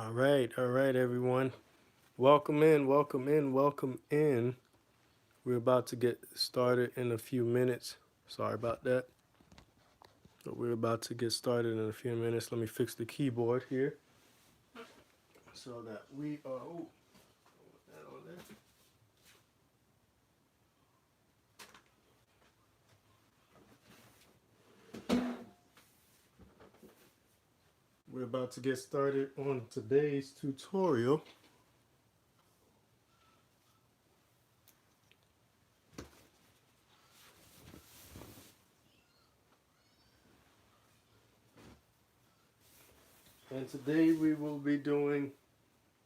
All right, everyone. Welcome in, welcome in, welcome in. We're about to get started in a few minutes. Sorry about that. But we're about to get started in a few minutes. Let me fix the keyboard here so that we are. Oh, put that on there. We're about to get started on today's tutorial. And today we will be doing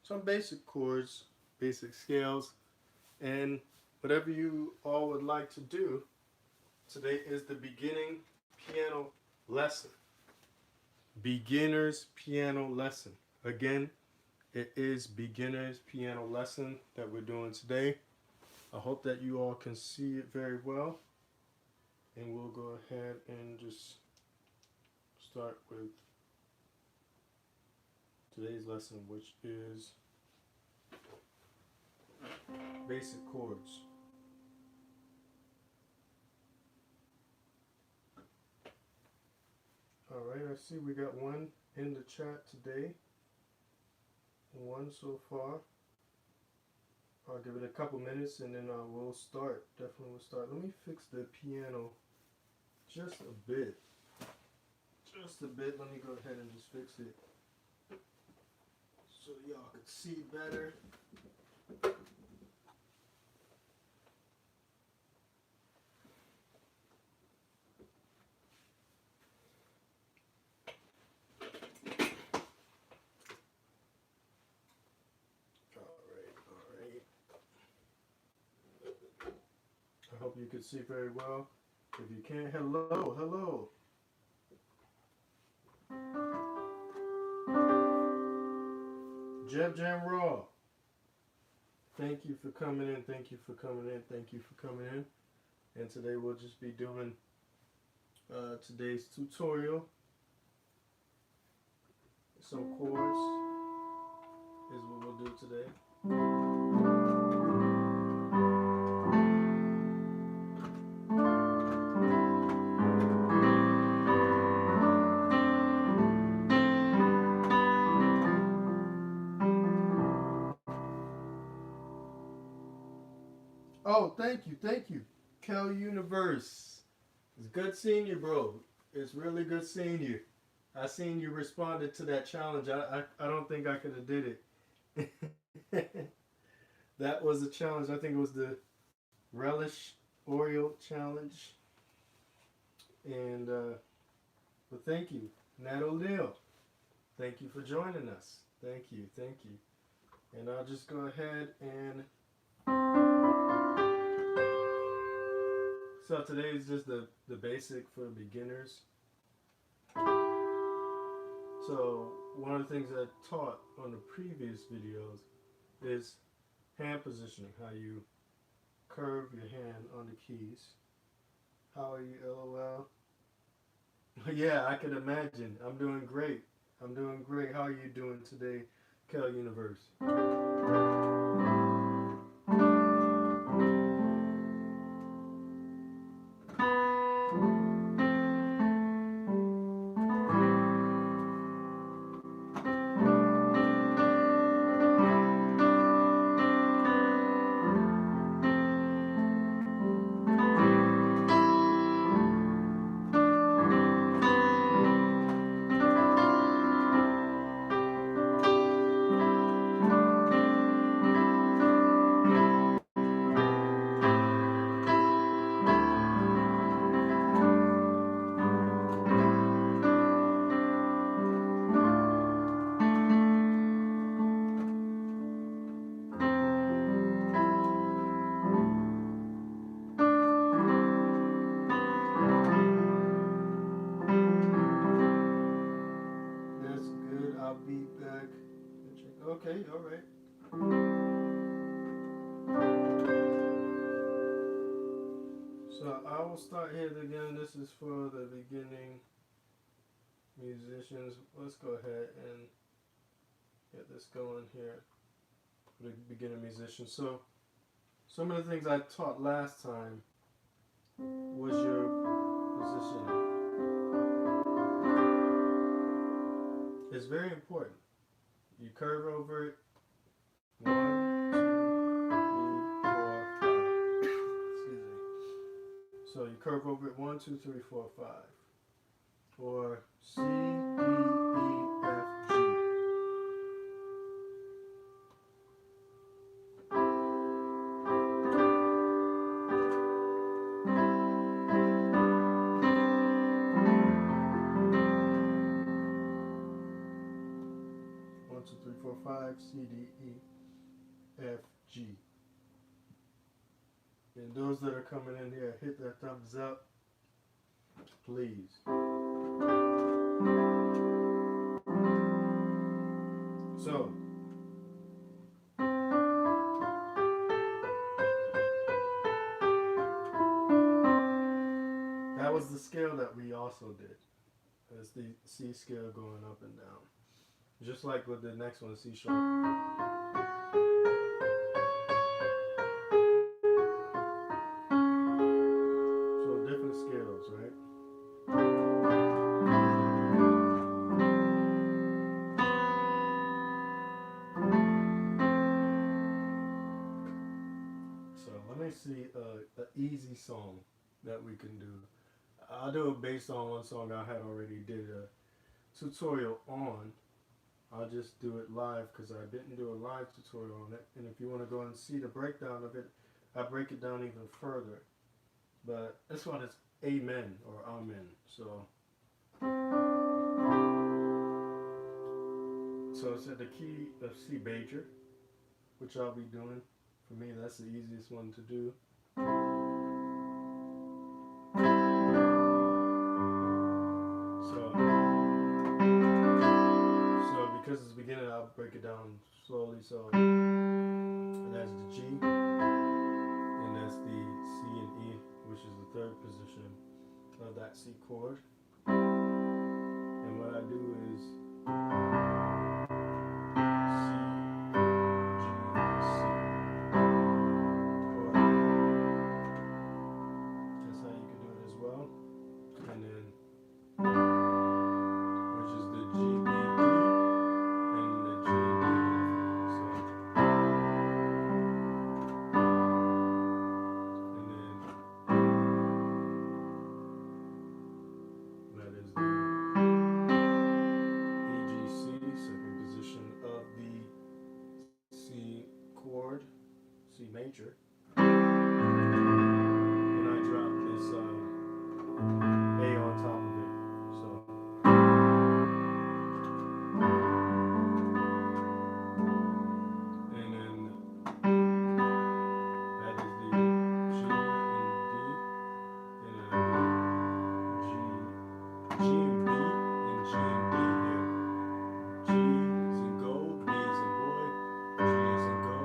some basic chords, basic scales, and whatever you all would like to do. Today is the beginning piano lesson. Beginner's piano lesson. Again, it is beginner's piano lesson that we're doing today. I hope that you all can see it very well. And we'll go ahead and just start with today's lesson, which is basic chords. All right, I see we got one in the chat today. One so far. I'll give it a couple minutes and then we'll start. Definitely will start. Let me fix the piano just a bit. Just a bit. Let me go ahead and just fix it so y'all can see better. All right. I hope you can see very well. If you can't, hello. Jam Raw. Thank you for coming in. Thank you for coming in. Thank you for coming in. And today we'll just be doing today's tutorial. Some chords is what we'll do today. Oh, thank you. Kel Universe. It's good seeing you, bro. It's really good seeing you. I seen you responded to that challenge. I don't think I could have did it. That was a challenge. I think it was the Relish Oreo challenge. And but thank you, Nat O'Neill. Thank you for joining us. Thank you. And I'll just go ahead and so today is just the basic for beginners. So one of the things I taught on the previous videos is hand positioning, how you curve your hand on the keys. How are you, LOL? Yeah, I can imagine. I'm doing great. How are you doing today, Kel Universe? Okay, all right. So I will start here again. This is for the beginning musicians. Let's go ahead and get this going here for the beginner musician. So some of the things I taught last time was your positioning. It's very important. You curve over it. 1, 2, 3, 4, 5. Excuse me. So you curve over it 1, 2, 3, 4, 5. Or C, D, E, F, G. One, two, three, four, five, C, D, E, F, G. And those that are coming in here, hit that thumbs up, please. So, that was the scale that we also did. It's the C scale going up and down. Just like with the next one, C sharp. So different scales, right? So let me see an easy song that we can do. I'll do it based on one song I had already did a tutorial on. I'll just do it live because I didn't do a live tutorial on it. And if you want to go and see the breakdown of it, I break it down even further. But this one is Amen or Amen. So it's at the key of C major, which I'll be doing. For me, that's the easiest one to do. Because it's beginning, I'll break it down slowly. So, and that's the G, and that's the C and E, which is the third position of that C chord. And what I do is C, G, C. Or that's how you can do it as well. And then, which is the G, B, D. C major, and I drop this A on top of it. So, and then that is the G and D, and then G and B and G and D here. G is in go, B is in boy, G is in go,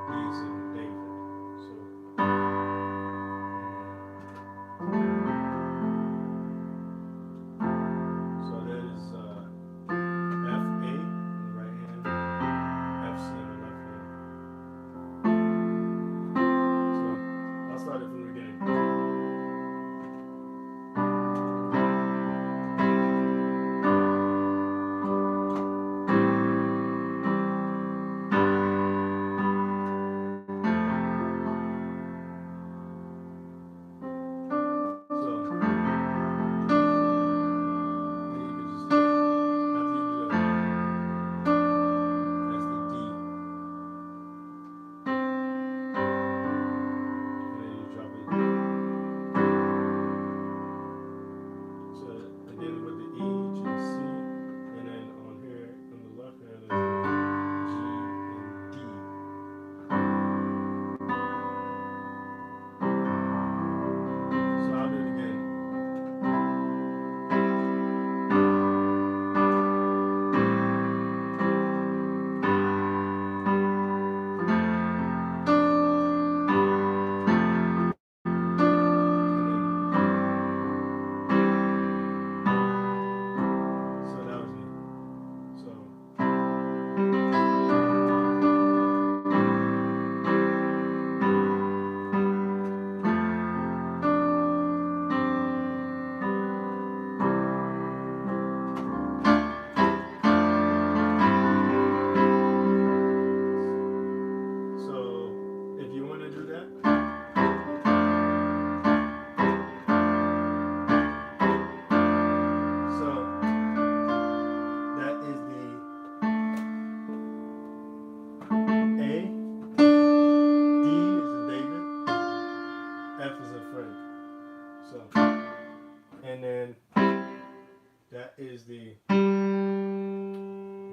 B is in David. So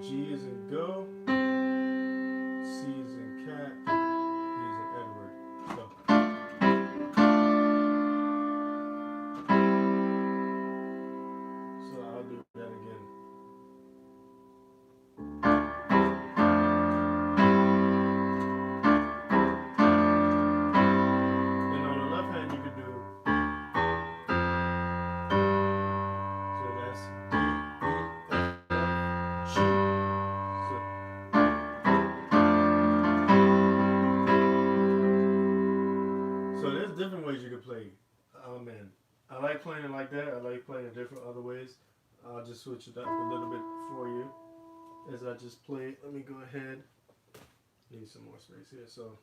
G is in go. C is in cat. E is in Edward. So I'll do that again. And on the left hand you could do, so that's D, E, F, G. So there's different ways you can play. Oh man, I like playing it like that. I like playing it different other ways. I'll just switch it up a little bit for you as I just play. Let me go ahead. Need some more space here. So.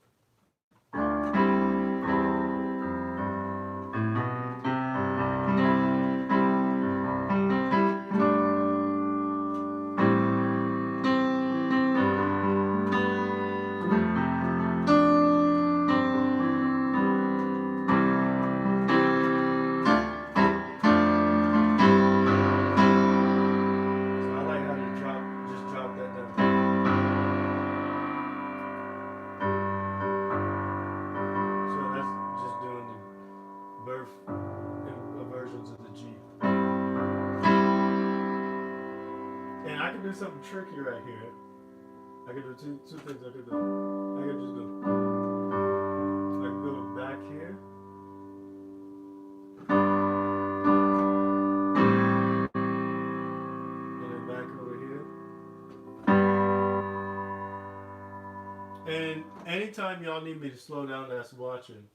Do something tricky right here. I can do two things I could do. I could just go. I can go back here. And then back over here. And anytime y'all need me to slow down that's watching,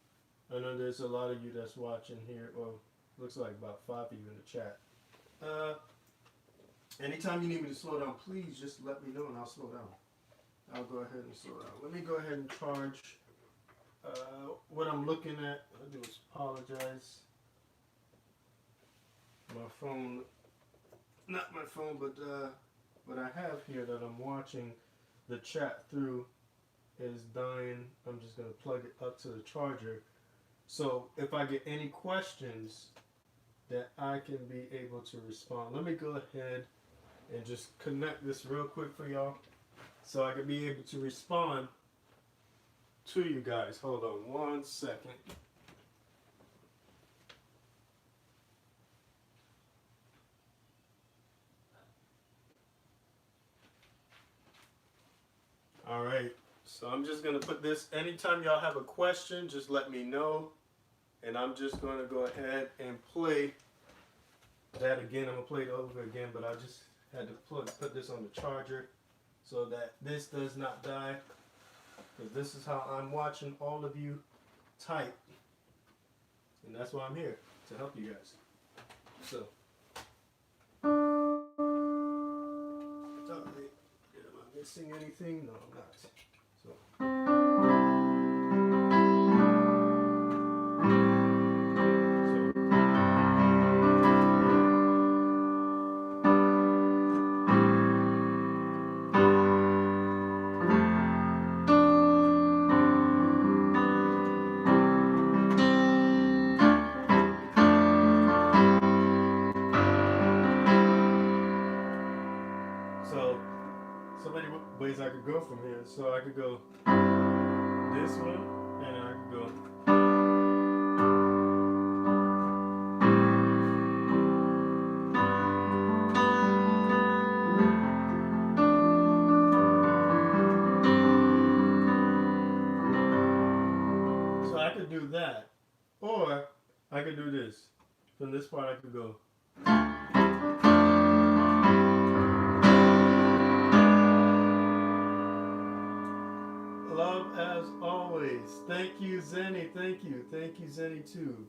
I know there's a lot of you that's watching here, or looks like about 5 of you in the chat. Anytime you need me to slow down, please just let me know and I'll slow down. I'll go ahead and slow down. Let me go ahead and charge what I'm looking at. I'll do is apologize. My phone, not my phone, but what I have here that I'm watching the chat through is dying. I'm just going to plug it up to the charger. So if I get any questions that I can be able to respond. Let me go ahead and just connect this real quick for y'all so I can be able to respond to you guys. Hold on 1 second. All right, so I'm just gonna put this, anytime y'all have a question, just let me know. And I'm just gonna go ahead and play that again. I'm gonna play it over again, but I just had to put this on the charger so that this does not die, because this is how I'm watching all of you type, and that's why I'm here, to help you guys. So am I missing anything? No, I'm not. So ways I could go from here. So I could go this one, and I could go. So I could do that, or I could do this. From this part, I could go. Love as always. Thank you, Zenny. Thank you. Thank you, Zenny, too.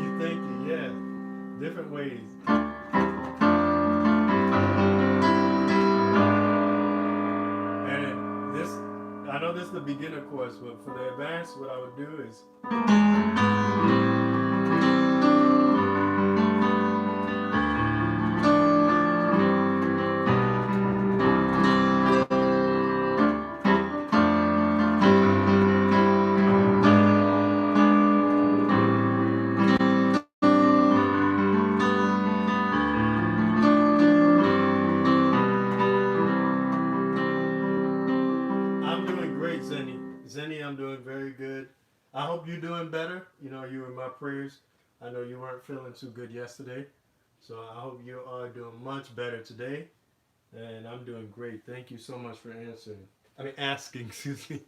Thank you. Yeah. Different ways. I know this is the beginner course, but for the advanced, what I would do is Zenny, I'm doing very good. I hope you're doing better. You know, you were in my prayers. I know you weren't feeling too good yesterday. So I hope you are doing much better today. And I'm doing great. Thank you so much for answering. I mean, asking, excuse me.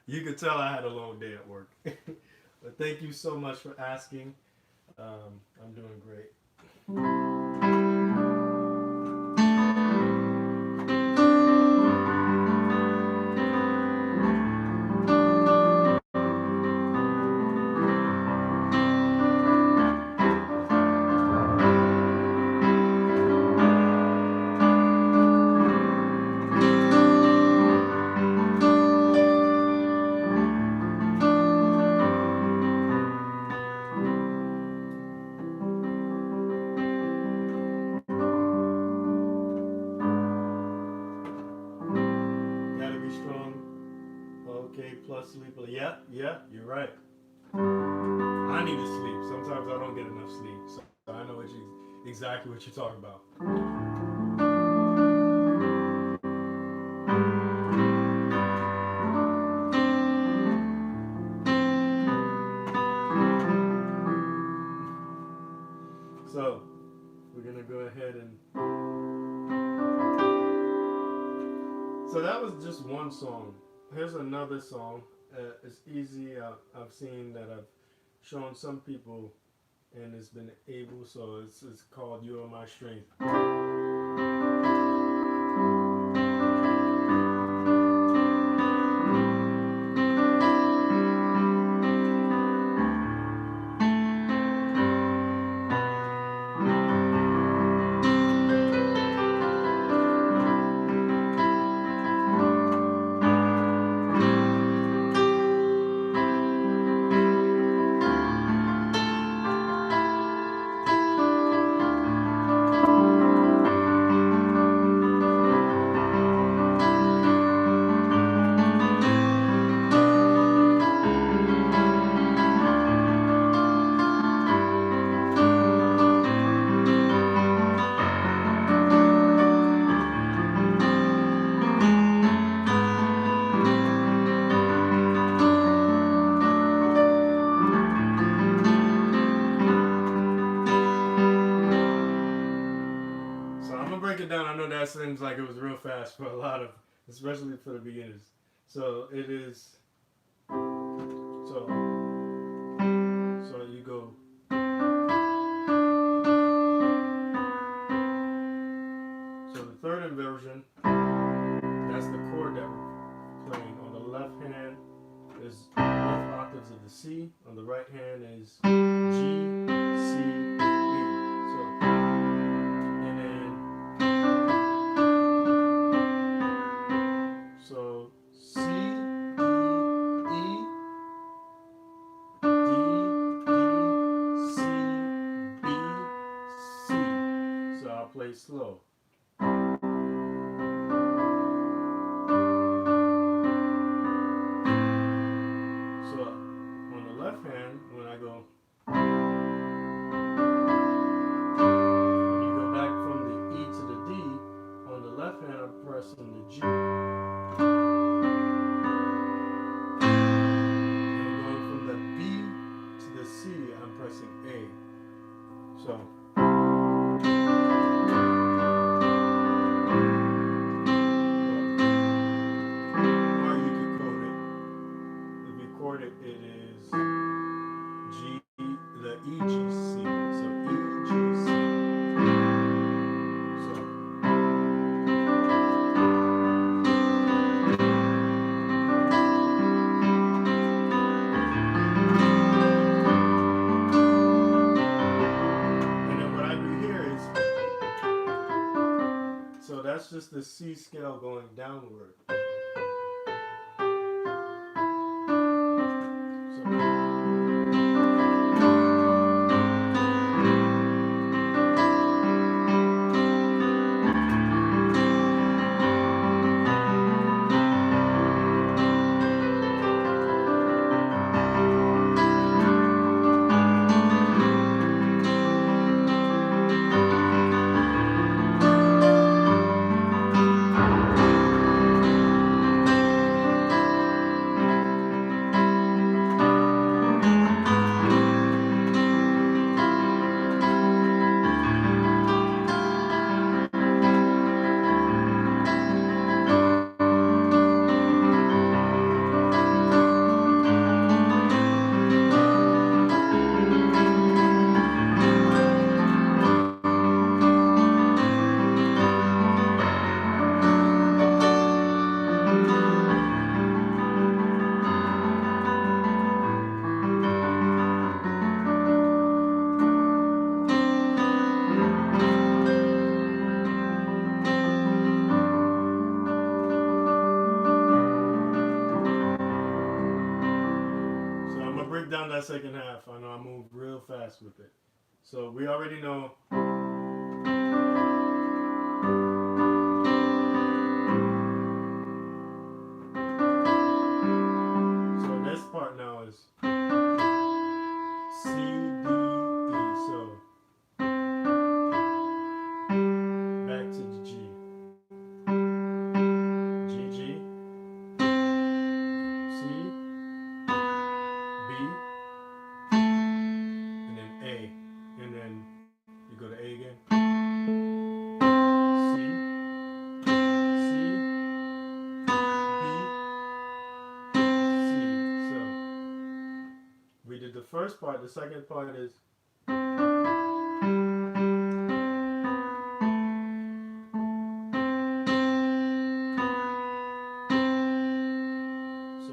You could tell I had a long day at work. But thank you so much for asking. I'm doing great. Gotta be strong. Okay, plus sleep. Yeah, yeah, you're right. I need to sleep. Sometimes I don't get enough sleep. So I know exactly what you're talking about. So we're gonna go ahead and. So that was just one song. Here's another song. It's easy. I've seen that I've shown some people, and it's been able. So it's called "You Are My Strength." So I'm gonna break it down. I know that seems like it was real fast for a lot of, especially for the beginners. So it is. So you go. So the third inversion, that's the chord that we're playing. On the left hand is both octaves of the C. On the right hand is G, C, E. So and then so C, D, E, D, D, C, B, C. So I'll play slow. So on the left hand, when I go, when you go back from the E to the D, on the left hand I'm pressing the G. And going from the B to the C, I'm pressing A. So. Or you could code it. If you chord it, it is G, the E, G, C. So E, G, C. So. And then what I do here is, so that's just the C scale going downward. second half. I know I moved real fast with it. So we already know. So this part now is C, D, E. So back to the G. G, G, C, B, and then A. And then you go to A again. C, C, B, C. So we did the first part. The second part is so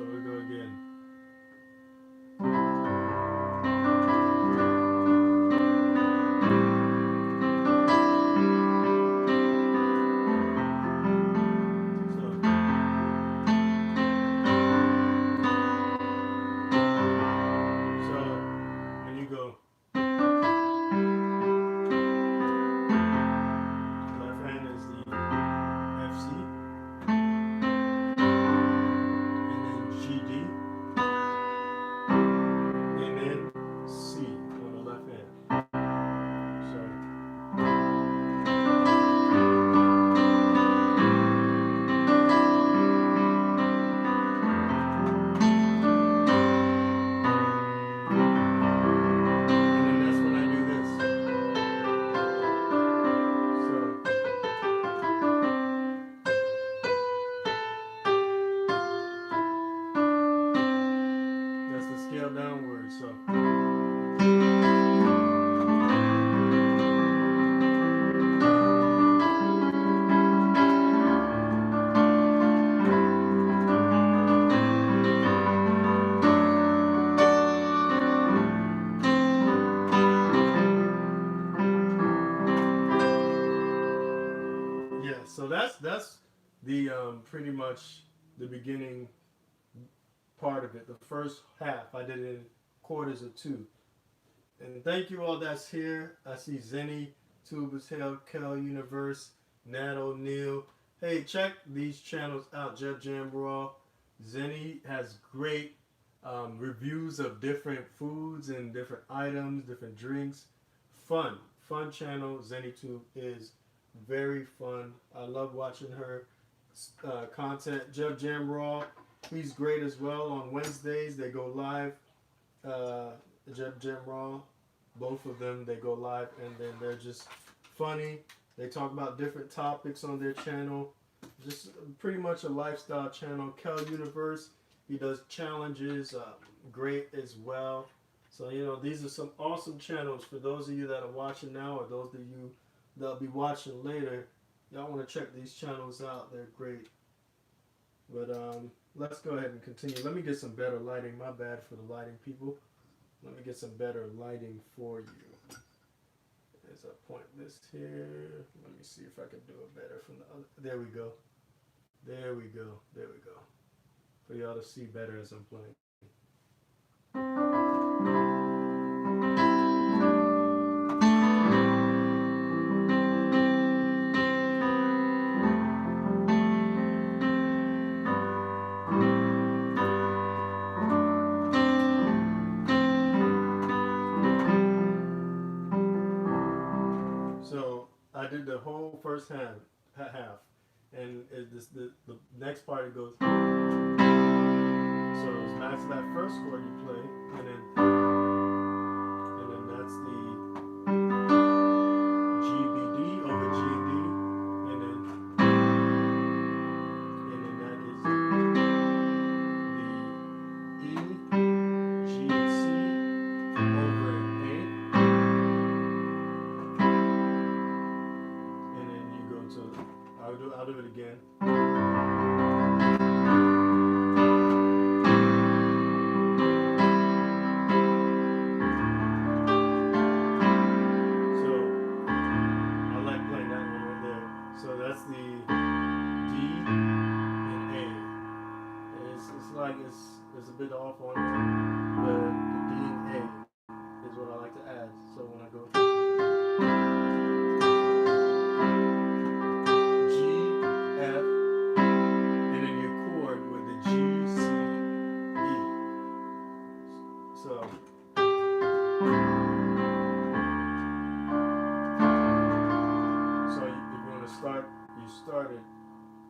we go again. Downward, so yeah, so that's the pretty much the beginning part of it. The first half I did it in quarters of two. And thank you all that's here. I see Zenny, Tubas Hell, Kel Universe, Nat O'Neill. Hey, check these channels out. Jeff Jam Raw. Zenny has great reviews of different foods and different items, different drinks. Fun channel. ZennyTube is very fun. I love watching her content. Jeff Jam Raw. He's great as well. On Wednesdays, they go live. Jeff Jam Raw, both of them, they go live, and then they're just funny. They talk about different topics on their channel. Just pretty much a lifestyle channel. Kel Universe, he does challenges, great as well. So, you know, these are some awesome channels for those of you that are watching now or those of you that'll be watching later. Y'all want to check these channels out. They're great. But let's go ahead and continue. Let me get some better lighting. My bad for the lighting, people. Let me get some better lighting for you. As I point this here. Let me see if I can do it better from the other. There we go. There we go. There we go. For y'all to see better as I'm playing. I did the whole first half, and the next part it goes. So it's back to that first chord you play, and then that's the G B D over G D, and then that is the E G C over A. I'll do it again. So I like playing that one right there. So that's the D and A. It's like it's a bit off on there, but the D and A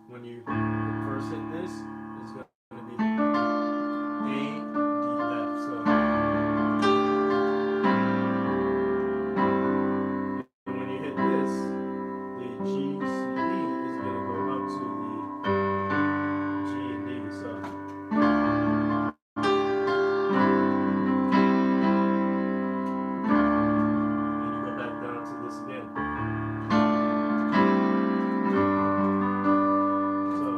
When you first hit this, it's going to be A, D, F. So and when you hit this, the G, C, D is going to go up to the G and D. So and you go back down to this again. So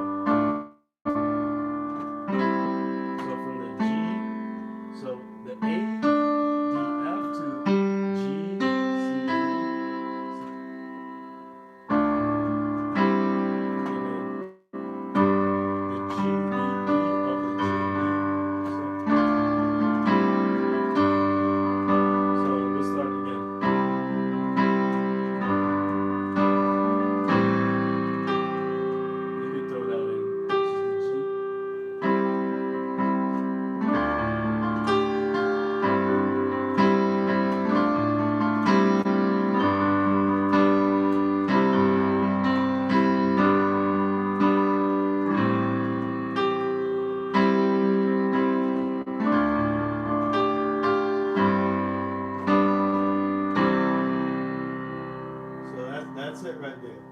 from the G, so the A, D, F to G, C, that's it right there.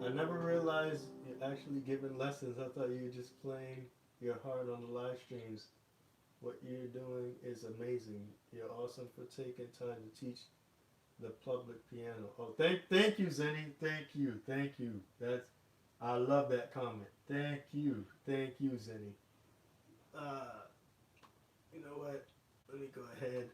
I never realized you're actually giving lessons. I thought you were just playing your heart on the live streams. What you're doing is amazing. You're awesome for taking time to teach the public piano. Oh, thank you, Zenny. Thank you. I love that comment. Thank you, Zenny. You know what? Let me go ahead.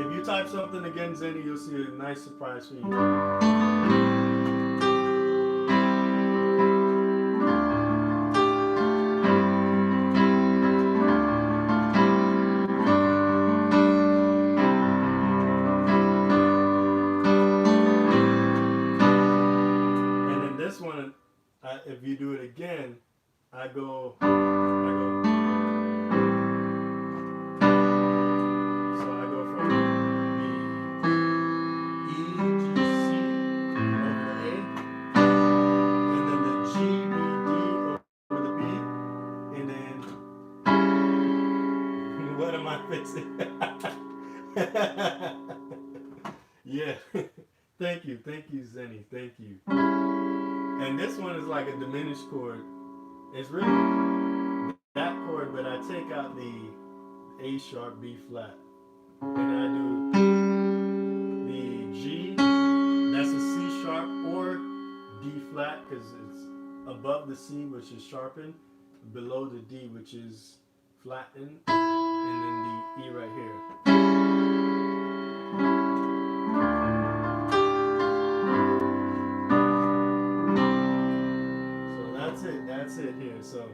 If you type something again, Zenny, you'll see a nice surprise for you. If you do it again, I go. So I go from the E, G, C over the A, and then the G, B, D over the B, and then what am I fixing? Yeah. Thank you, Zenny. Thank you. And this one is like a diminished chord. It's really that chord, but I take out the A sharp, B flat. And I do the G, that's a C sharp, or D flat, because it's above the C, which is sharpened, below the D, which is flattened, and then the E right here. That's it here. So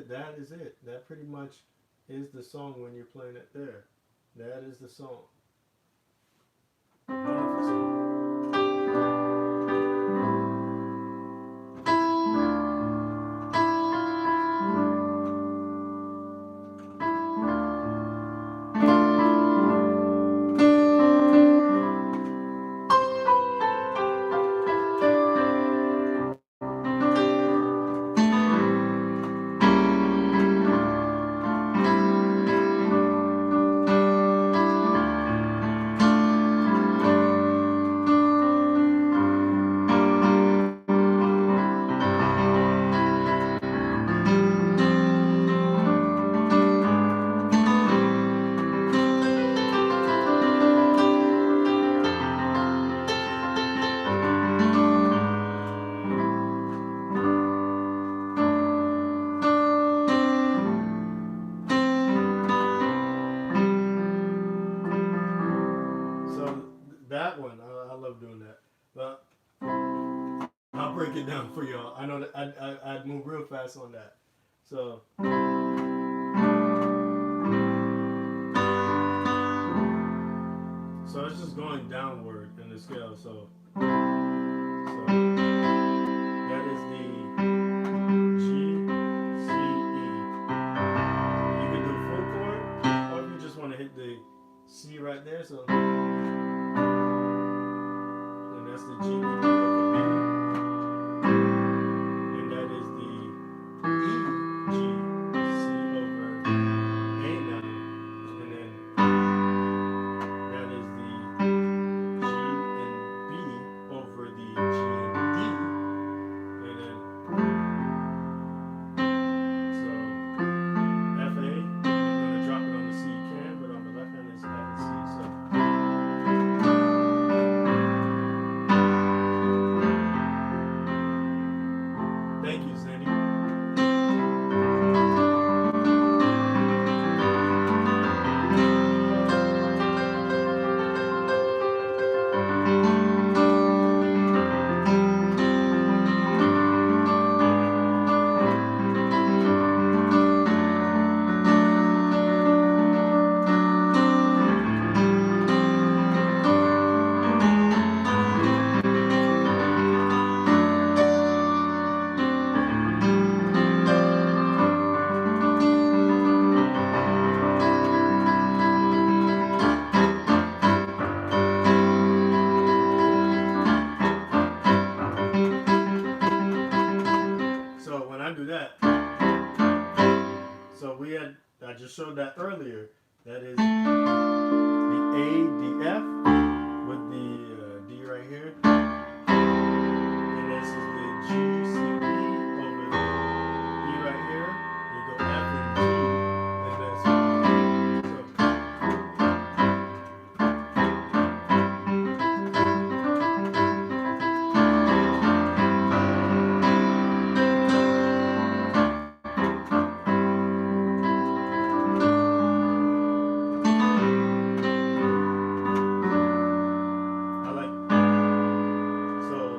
that is it. That pretty much is the song when you're playing it there. That is the song. Wonderful song. break it down for y'all. I know that I'd move real fast on that. So it's just going downward in the scale. So that is the G, C, E. You can do full chord, or if you just want to hit the C right there. So and that's the G, B, B. And that is the E, G, C over A minor. And then that is the G and B over the G and D. And then so F A. If you want to drop it on the C, you can, but on the left hand it's F and C. So thank you, Cindy. So when I do that, so I just showed that earlier. That is the A, the F with the D right here. And this is the G, C, E over the E right here. You go F and G. And that's so.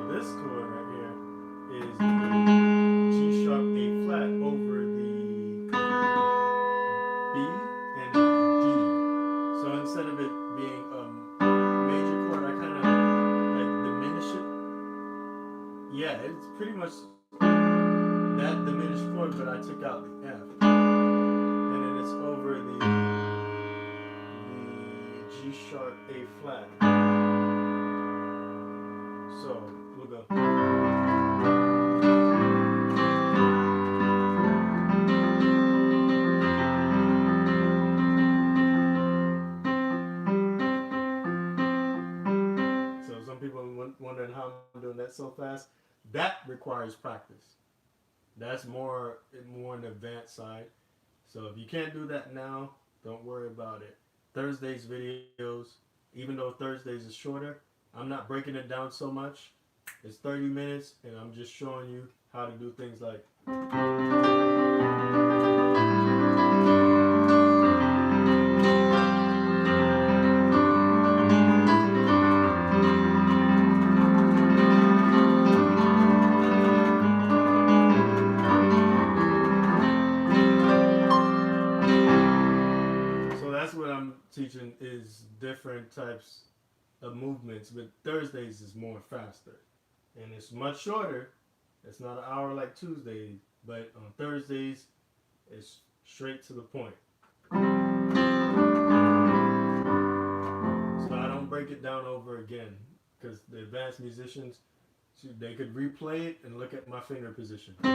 This chord right here is the G sharp A flat over the B and D. So instead of it being a major chord, I kind of like diminish it. Yeah, it's pretty much that diminished chord, but I took out the F. And then it's over the G sharp A flat. So we'll go. So some people wondering how I'm doing that so fast. That requires practice. That's more an advanced side. So if you can't do that now, don't worry about it. Thursday's videos, even though Thursdays is shorter, I'm not breaking it down so much. It's 30 minutes, and I'm just showing you how to do things like. So that's what I'm teaching is different types of movements, but Thursdays is more faster and it's much shorter. It's not an hour like Tuesday, but on Thursdays it's straight to the point. So I don't break it down over again because the advanced musicians, they could replay it and look at my finger position. But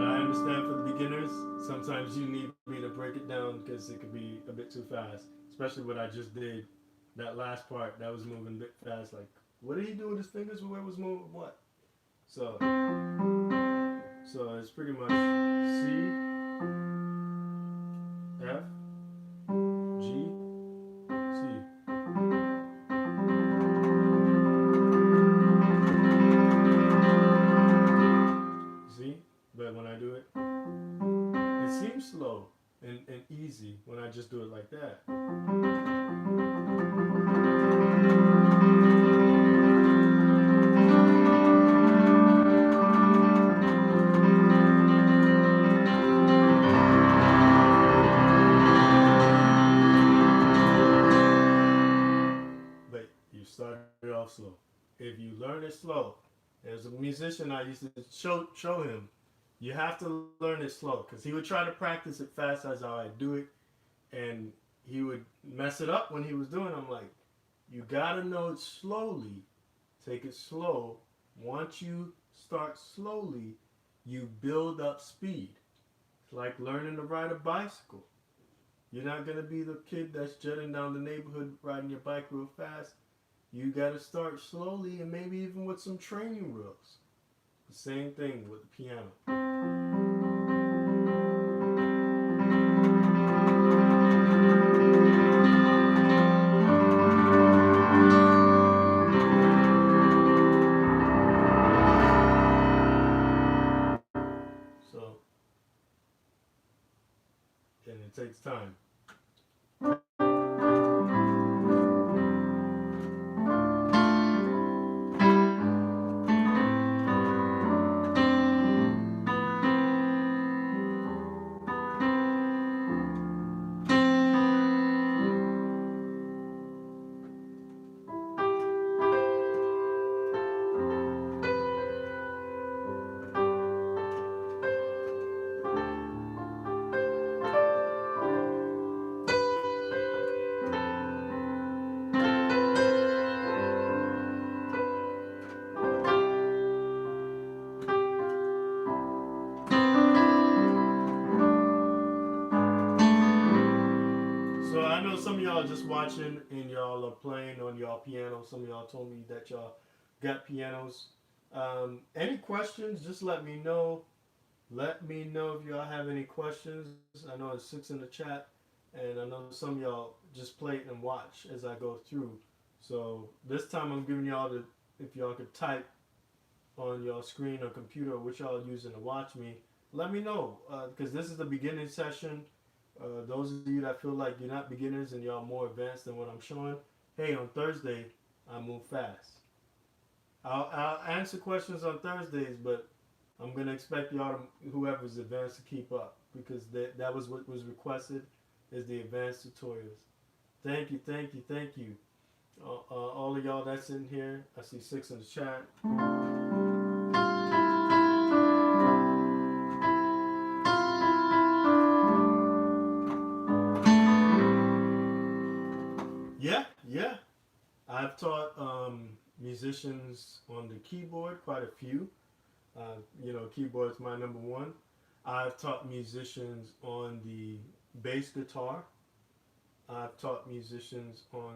I understand for the beginners, sometimes you need me to break it down because it could be a bit too fast, especially what I just did. That last part, that was moving a bit fast. Like, what did he do with his fingers? Where was moving what? So it's pretty much C, F, G, C. See? But when I do it, it seems slow and easy when I just do it like that. start it off slow. If you learn it slow, as a musician, I used to show him, you have to learn it slow because he would try to practice it fast as how I do it, and he would mess it up when he was doing it. I'm like, you gotta know it slowly. Take it slow. Once you start slowly, you build up speed. It's like learning to ride a bicycle. You're not gonna be the kid that's jetting down the neighborhood riding your bike real fast. You gotta start slowly and maybe even with some training wheels. The same thing with the piano. So, and it takes time. So I know some of y'all just watching and y'all are playing on y'all piano. Some of y'all told me that y'all got pianos. Any questions? Just let me know. Let me know if y'all have any questions. I know it's 6 in the chat, and I know some of y'all just play it and watch as I go through. So this time I'm giving y'all the, if y'all could type on your screen or computer or which y'all using to watch me, let me know because this is the beginning session. Those of you that feel like you're not beginners and y'all more advanced than what I'm showing, hey, on Thursday I move fast. I'll answer questions on Thursdays, but I'm gonna expect y'all to, whoever's advanced, to keep up because that was what was requested, is the advanced tutorials. Thank you, thank you, thank you. All of y'all that's in here, I see 6 in the chat. Yeah, yeah. I've taught musicians on the keyboard, quite a few. Keyboard's my number one. I've taught musicians on the bass guitar. I've taught musicians on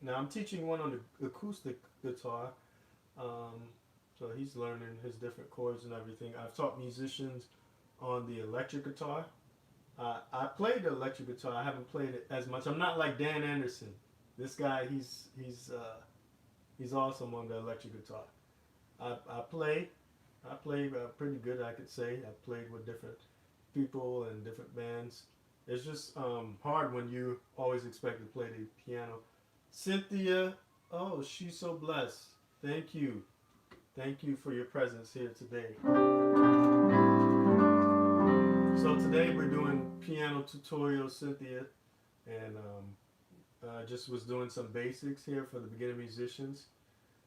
now I'm teaching one on the acoustic guitar. Um, so he's learning his different chords and everything. I've taught musicians on the electric guitar. I played the electric guitar. I haven't played it as much. I'm not like Dan Anderson. This guy, he's awesome on the electric guitar. I play. I play pretty good, I could say. I've played with different people and different bands. It's just hard when you always expect to play the piano. Cynthia, oh, she's so blessed. Thank you. Thank you for your presence here today. So today we're doing piano tutorial, Cynthia, and just was doing some basics here for the beginner musicians.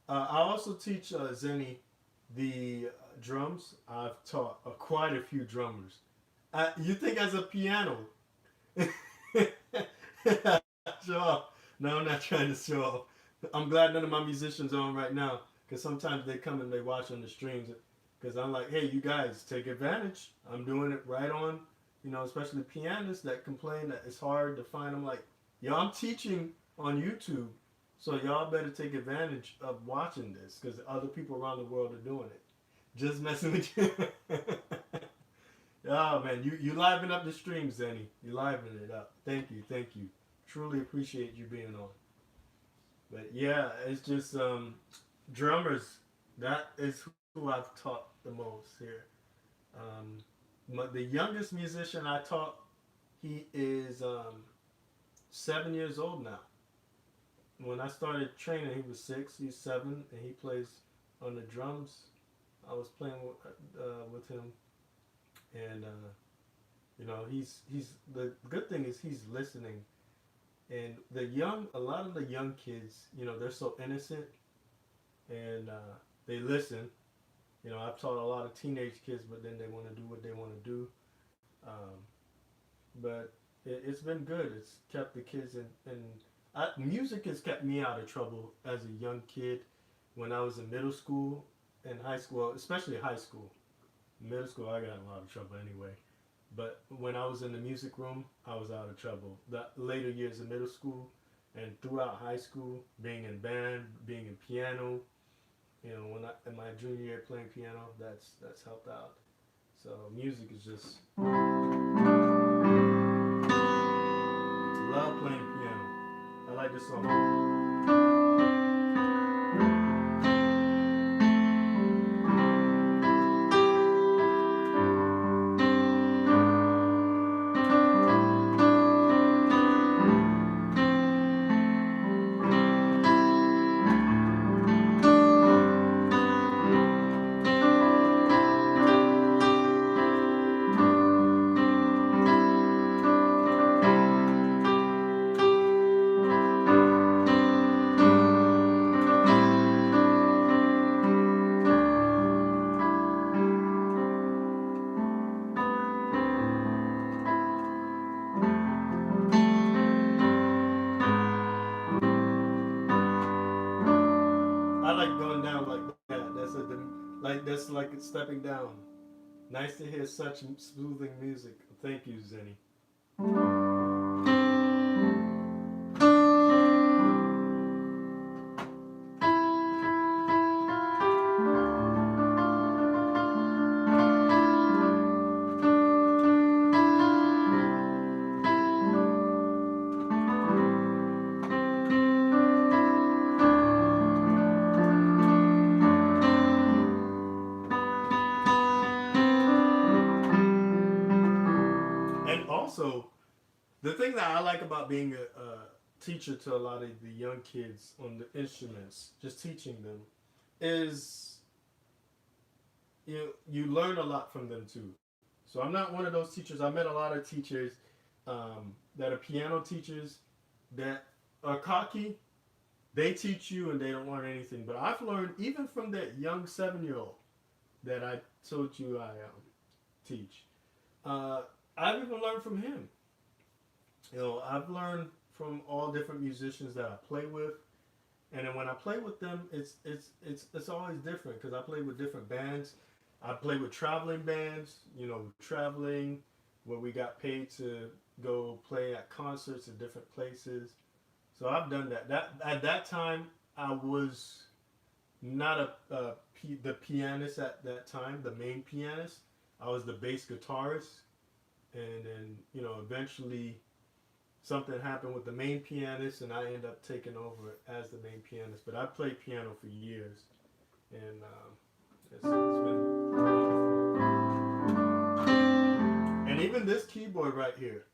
I also teach Zenny the drums. I've taught quite a few drummers. You think as a piano? Show off. No, I'm not trying to show off. I'm glad none of my musicians are on right now because sometimes they come and they watch on the streams because I'm like, hey, you guys, take advantage. I'm doing it right on, especially pianists that complain that it's hard to find. I'm like, yo, I'm teaching on YouTube, so y'all better take advantage of watching this because other people around the world are doing it. Just messing with you. Oh man, you liven up the stream, Zenny. You liven it up. Thank you, thank you. Truly appreciate you being on. But yeah, it's just drummers. That is who I've taught the most here. The youngest musician I taught, he is 7 years old now. When I started training, he was 6. He's 7, and he plays on the drums. I was playing with him, and he's the good thing is he's listening. And a lot of the young kids, they're so innocent, and they listen. I've taught a lot of teenage kids, but then they want to do what they want to do. Um, but it's been good. It's kept the kids in. Music has kept me out of trouble as a young kid when I was in middle school and high school, especially high school. Middle school, I got in a lot of trouble anyway. But when I was in the music room, I was out of trouble. The later years of middle school and throughout high school, being in band, being in piano, when I in my junior year playing piano, that's helped out. So music is just love playing piano. I like this song. I like going down like that. That's like it's stepping down. Nice to hear such soothing music. Thank you, Zenny. And also, the thing that I like about being a teacher to a lot of the young kids on the instruments, just teaching them, is you learn a lot from them too. So I'm not one of those teachers. I met a lot of teachers that are piano teachers that are cocky. They teach you and they don't learn anything. But I've learned even from that young 7-year-old that I told you I teach. Uh, I've even learned from him. I've learned from all different musicians that I play with, and then when I play with them, it's always different because I play with different bands. I play with traveling bands, traveling where we got paid to go play at concerts in different places. So I've done that. That at that time I was not the pianist at that time, the main pianist. I was the bass guitarist, and then eventually something happened with the main pianist, and I ended up taking over as the main pianist. But I played piano for years, and it's been wonderful. And even this keyboard right here,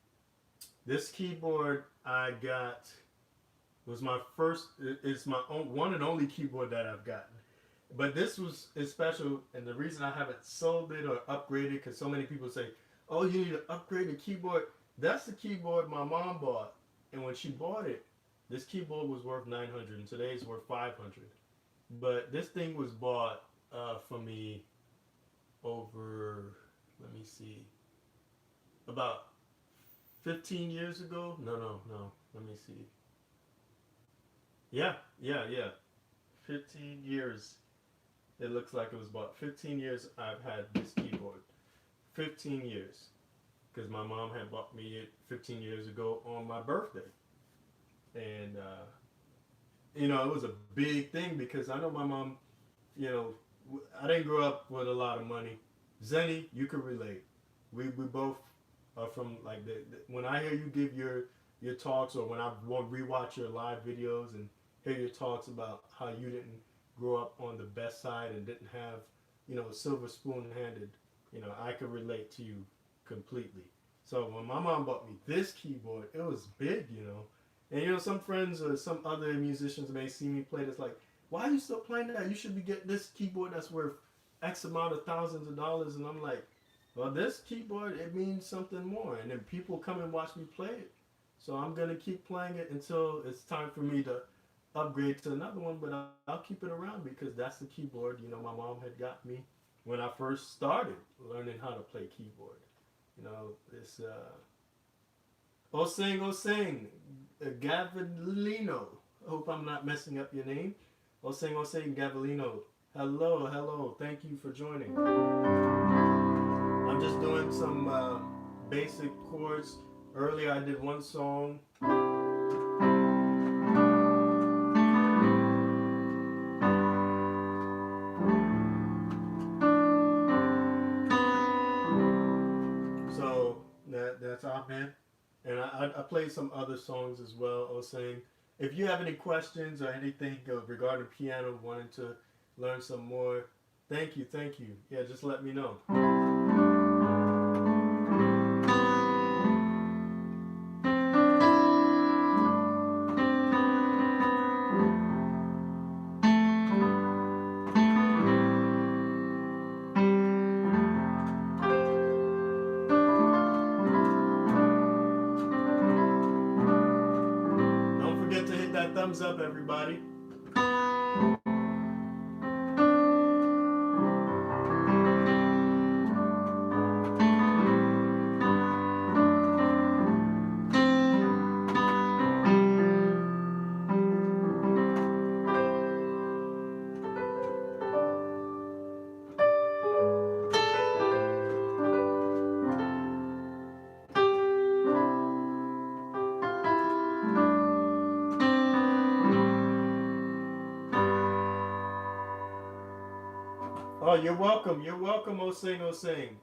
this keyboard I got was my first. It's my own one and only keyboard that I've gotten. But this was is special, and the reason I haven't sold it or upgraded, because so many people say, "Oh, you need to upgrade the keyboard." That's the keyboard my mom bought, and when she bought it, this keyboard was worth 900, and today's worth 500. But this thing was bought for me over, let me see, about 15 years ago. No. Let me see. Yeah. 15 years. It looks like it was bought. 15 years I've had this keyboard. 15 years. Because my mom had bought me it 15 years ago on my birthday. And, it was a big thing because I know my mom, I didn't grow up with a lot of money. Zenny, you can relate. We both are from, like, when I hear you give your talks, or when I rewatch your live videos and hear your talks about how you didn't grow up on the best side and didn't have, a silver spoon handed, I can relate to you completely. So when my mom bought me this keyboard, it was big. And some friends or some other musicians may see me play this like, why are you still playing that? You should be getting this keyboard that's worth X amount of thousands of dollars. And I'm like, well, this keyboard, it means something more. And then people come and watch me play it. So I'm gonna keep playing it until it's time for me to upgrade to another one. But I'll keep it around because that's the keyboard. You know, my mom had got me when I first started learning how to play keyboard. You know, it's Osing, Gavilino. Hope I'm not messing up your name. Osing Gavilino. Hello, hello. Thank you for joining. I'm just doing some basic chords. Earlier I did one song. So that's Ahmed. And I played some other songs as well. I was saying, if you have any questions or anything regarding piano, wanting to learn some more, thank you, thank you. Yeah, just let me know. Don't forget to hit that thumbs up, everybody. Oh, you're welcome. You're welcome, Osing Osing.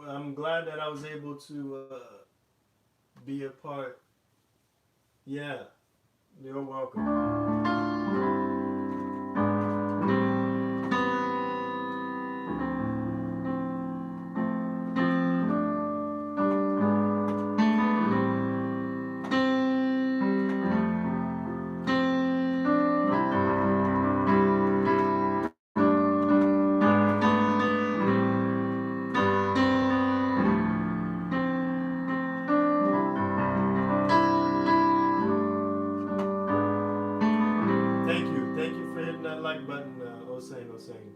I'm glad that I was able to be a part. Yeah, you're welcome. Thank you. Thank you for hitting that like button, Osing Osing.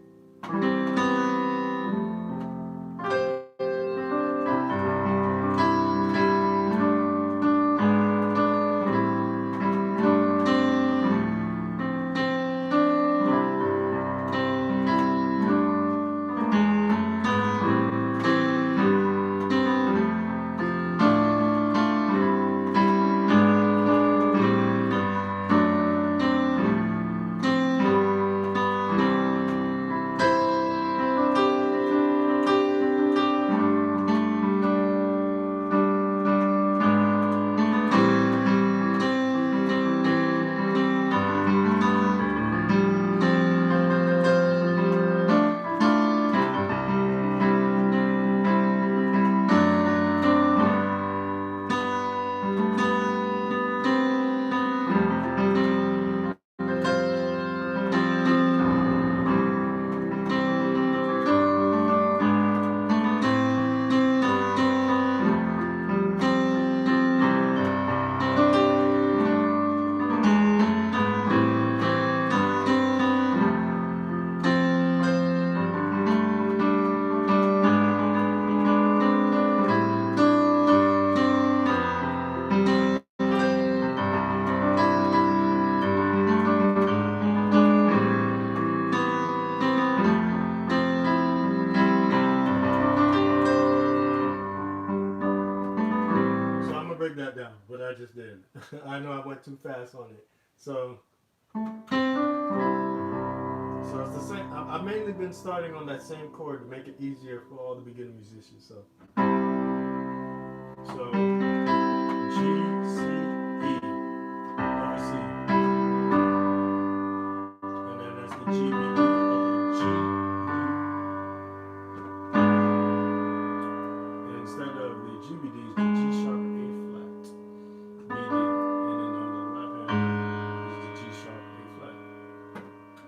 So I'm gonna break that down, but I just did. I know I went too fast on it. So so it's the same. I've mainly been starting on that same chord to make it easier for all the beginner musicians. So G C E over C, and then that's the G B D over G B, and instead of the G B D is the G sharp A flat B D, and then on the left hand is the G sharp A flat.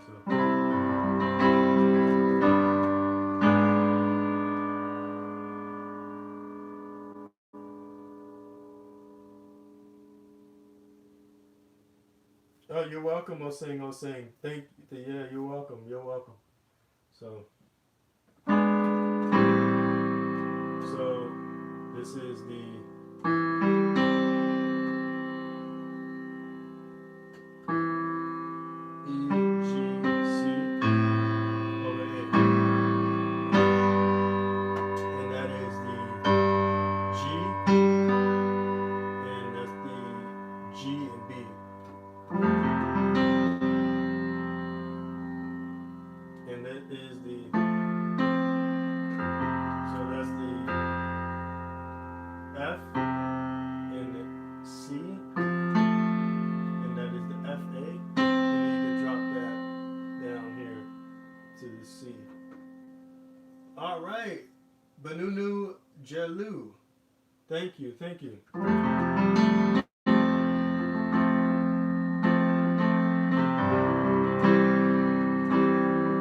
So. you're welcome, Osing Osing. Thank you. Yeah, you're welcome. You're welcome. So, so this is the E G C over A, and that is the G, and that's the G and B, and that is the so that's the F and the C, and that is the F A, and then you can drop that down here to the C. All right, Benunu Jelu. Thank you, thank you.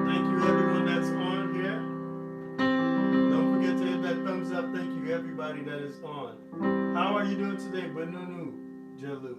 Thank you, everyone that's on here. Don't forget to hit that thumbs up. Thank you, everybody that is on. How are you doing today, Benunu Jelu?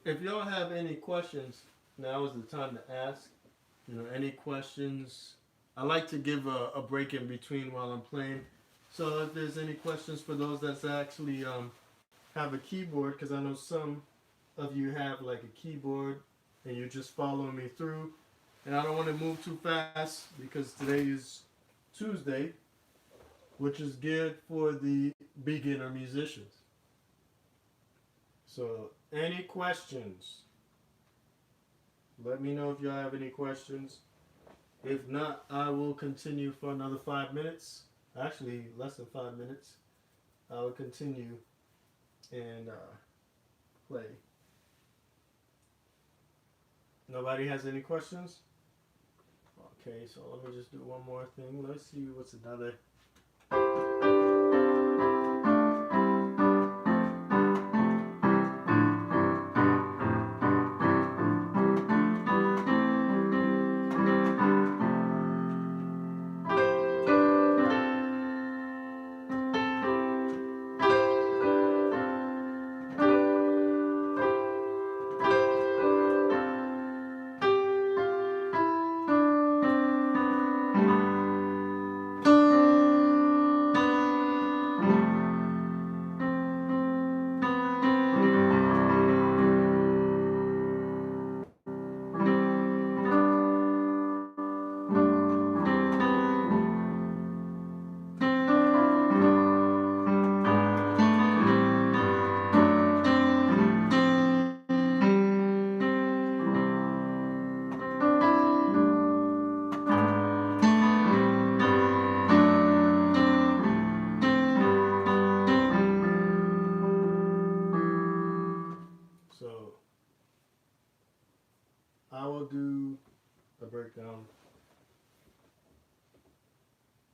If y'all have any questions, now is the time to ask. Any questions. I like to give a break in between while I'm playing. So if there's any questions for those that's actually have a keyboard, because I know some of you have like a keyboard and you're just following me through. And I don't want to move too fast because today is Tuesday, which is geared for the beginner musicians. So, any questions? Let me know if y'all have any questions. If not, I will continue for another 5 minutes. Actually, less than 5 minutes. I will continue and play. Nobody has any questions? Okay, so let me just do one more thing. Let's see what's another.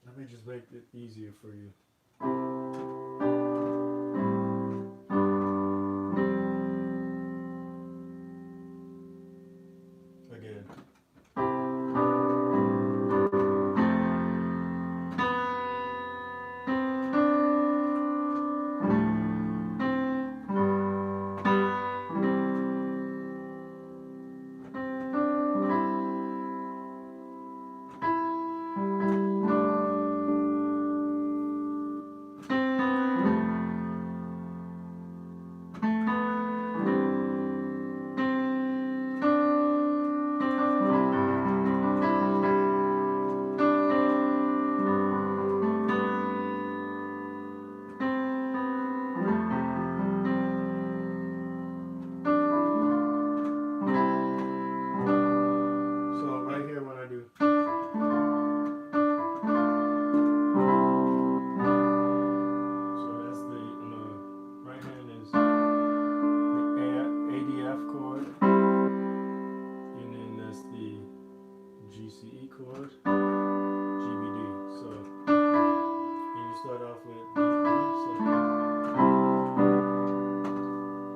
let me just make it easier for you. Again. So right here when I do, so that's the right hand is the ADF chord, and then that's the GCE chord, GBD. So and you start off with D.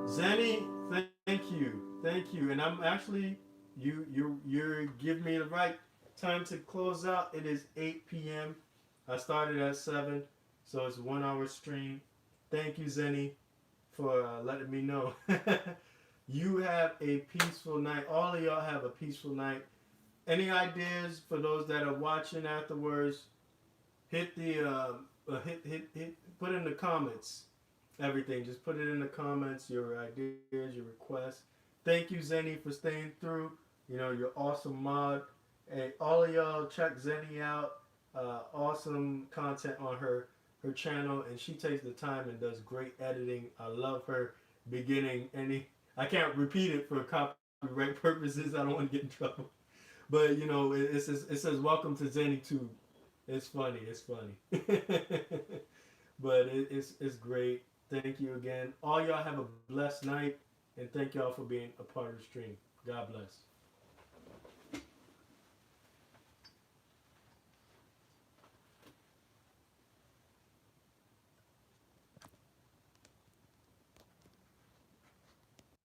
So Zenny, thank you, and I'm actually you give me the right time to close out. It is 8 p.m. I started at 7, so it's a 1 hour stream. Thank you, Zenny, for letting me know. You have a peaceful night. All of y'all have a peaceful night. Any ideas for those that are watching afterwards? Hit the put in the comments. Everything. Just put it in the comments. Your ideas, your requests. Thank you, Zenny, for staying through. You know, you're awesome mod. Hey, all of y'all check Zenny out. Awesome content on her channel, and she takes the time and does great editing. I love her beginning. I can't repeat it for copyright purposes. I don't want to get in trouble. But you know, it says welcome to Zenny Tube. It's funny. But it's great. Thank you again. All y'all have a blessed night, and thank y'all for being a part of the stream. God bless.